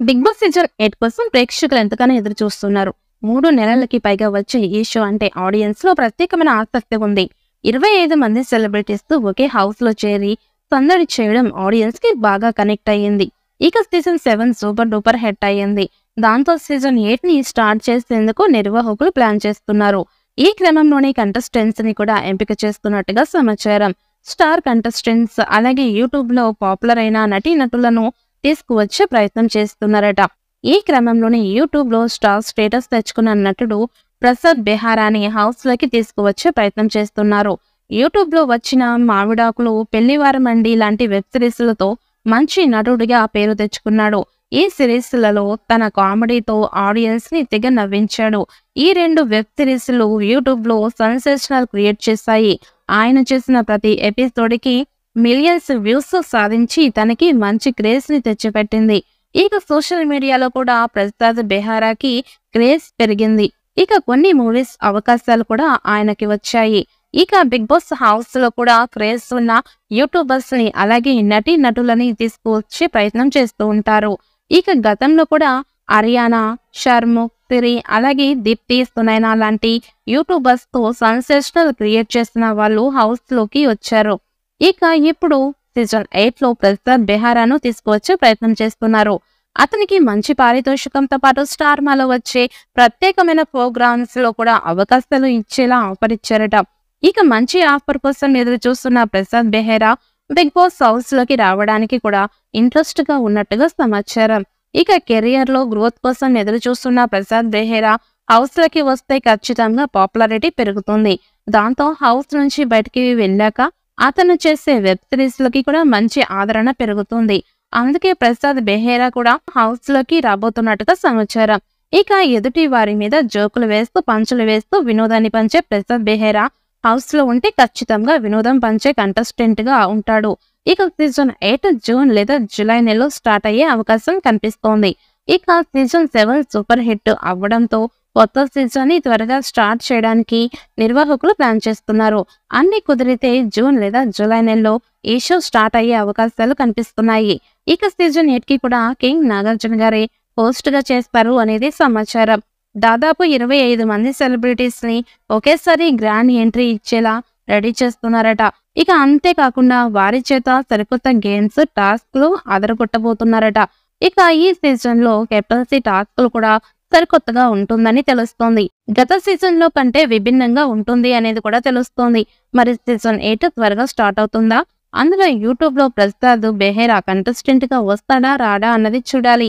Big boss season 8 కోసం ప్రేక్షకులు ఎంతగానో ఎదురు చూస్తున్నారు. 3 నెలలకి పైగా వచ్చే ఈ షో అంటే ఆడియన్స్ లో ప్రత్యేకమైన ఆసక్తి ఉంది. 25 మంది సెలబ్రిటీస్ తో ఒకే హౌస్ లో చేరి సందడి చేయడం ఆడియన్స్ కి బాగా కనెక్ట్ అయ్యింది. ఇక సీజన్ 7 సూపర్ డూపర్ హిట్ అయ్యింది. దాంతో సీజన్ 8 ని స్టార్ట్ చేసేందుకు నిర్వాహకులు ప్లాన్ చేస్తున్నారు. ఈ క్రమంలోనే కంటెస్టెంట్స్ ని కూడా ఎంపిక చేస్తున్నట్టుగా సమాచారం. స్టార్ కంటెస్టెంట్స్ అలాగే యూట్యూబ్ లో పాపులర్ అయిన నటీనటులను తీసుకువచ్చే ప్రయత్నం చేస్తున్నారట. ఈ క్రమంలోనే యూట్యూబ్ లో స్టార్ స్టేటస్ తెచ్చుకున్న నటుడు ప్రసాద్ బెహారాని హౌస్ లోకి తీసుకువచ్చే ప్రయత్నం చేస్తున్నారు. యూట్యూబ్ లో వచ్చిన మామిడాకులు, పెళ్లివారమండి లాంటి వెబ్ సిరీస్లతో మంచి నటుడిగా పేరు తెచ్చుకున్నాడు. ఈ సిరీస్లలో తన కామెడీతో ఆడియన్స్ ని తెగ నవ్వించాడు. ఈ 2 వెబ్ సిరీస్లు యూట్యూబ్ లో సెన్సేషనల్ క్రియేట్ చేశాయి. ఆయన చేసిన ప్రతి ఎపిసోడ్కి మిలియన్స్ వ్యూస్ సాధించి తనకి మంచి క్రేజ్ ని తెచ్చిపెట్టింది. ఇక సోషల్ మీడియాలో కూడా ప్రసాద్ బెహారాకి క్రేజ్ పెరిగింది. ఇక కొన్ని మూవీస్ అవకాశాలు కూడా ఆయనకి వచ్చాయి. ఇక బిగ్ బాస్ హౌస్ లో కూడా క్రేజ్ ఉన్న యూట్యూబర్స్ ని అలాగే నటీ నటులని తీసుకువచ్చే ప్రయత్నం చేస్తూ ఉంటారు. ఇక గతంలో కూడా అరియానా, షర్ముఖ్, సిరి అలాగే దీప్తి సునైనా లాంటి యూట్యూబర్స్ తో సెన్సేషనల్ క్రియేట్ చేసిన వాళ్ళు హౌస్ లోకి వచ్చారు. ఇక ఇప్పుడు సీజన్ 8 లో ప్రసాద్ బెహారాను తీసుకువచ్చే ప్రయత్నం చేస్తున్నారు. అతనికి మంచి పారితోషికంతో పాటు స్టార్ మాలో వచ్చే ప్రత్యేకమైన ప్రోగ్రామ్స్ లో కూడా అవకాశాలు ఇచ్చేలా ఆఫర్ ఇచ్చారట. ఇక మంచి ఆఫర్ కోసం ఎదురు చూస్తున్న Prasad Behara Bigg Boss house లోకి రావడానికి కూడా ఇంట్రెస్ట్ గా ఉన్నట్టుగా సమాచారం. ఇక కెరియర్ లో గ్రోత్ కోసం ఎదురు చూస్తున్న ప్రసాద్ బెహరా హౌస్ లోకి వస్తే ఖచ్చితంగా పాపులారిటీ పెరుగుతుంది. దాంతో హౌస్ నుంచి బయటికి వెళ్ళాక అతను చేసే వెబ్ సిరీస్ లకి కూడా మంచి ఆదరణ పెరుగుతుంది. అందుకే ప్రసాద్ బెహేరా కూడా హౌస్ లోకి రాబోతున్నట్టుగా సమాచారం. ఇక ఎదుటి వారి మీద జోకులు వేస్తూ పంచులు వేస్తూ వినోదాన్ని పంచే ప్రసాద్ బెహేరా హౌస్ లో ఉంటే ఖచ్చితంగా వినోదం పంచే కంటెస్టెంట్ గా ఉంటాడు. ఇక సీజన్ 8 జూన్ లేదా జూలై నెలలో స్టార్ట్ అయ్యే అవకాశం కనిపిస్తోంది. ఇక సీజన్ 7 సూపర్ హిట్ అవ్వడంతో కొత్త సీజన్ ని త్వరగా స్టార్ట్ చేయడానికి నిర్వాహకులు ప్లాన్ చేస్తున్నారు. అన్ని కుదిరితే జూన్ లేదా జూలై నెలలో ఈ షో స్టార్ట్ అయ్యే అవకాశాలు కనిపిస్తున్నాయి. ఇక సీజన్ 8 కి కూడా కింగ్ నాగార్జున గారే హోస్ట్ గా చేస్తారు అనేది సమాచారం. దాదాపు 25 మంది సెలబ్రిటీస్ ని ఒకేసారి గ్రాండ్ ఎంట్రీ ఇచ్చేలా రెడీ చేస్తున్నారట. ఇక అంతేకాకుండా వారి చేత సరికొత్త గేమ్స్, టాస్క్లు అదరగొట్టబోతున్నారట. ఇక ఈ సీజన్ లో కెప్టెన్సీ టాస్క్లు కూడా సరికొత్తగా ఉంటుందని తెలుస్తోంది. గత సీజన్ లో కంటే విభిన్నంగా ఉంటుంది అనేది కూడా తెలుస్తోంది. మరి సీజన్ 8 త్వరగా స్టార్ట్ అవుతుందా? అందులో యూట్యూబ్ లో ప్రసాద్ బెహేరా కంటెస్టెంట్ గా వస్తాడా రాడా అన్నది చూడాలి.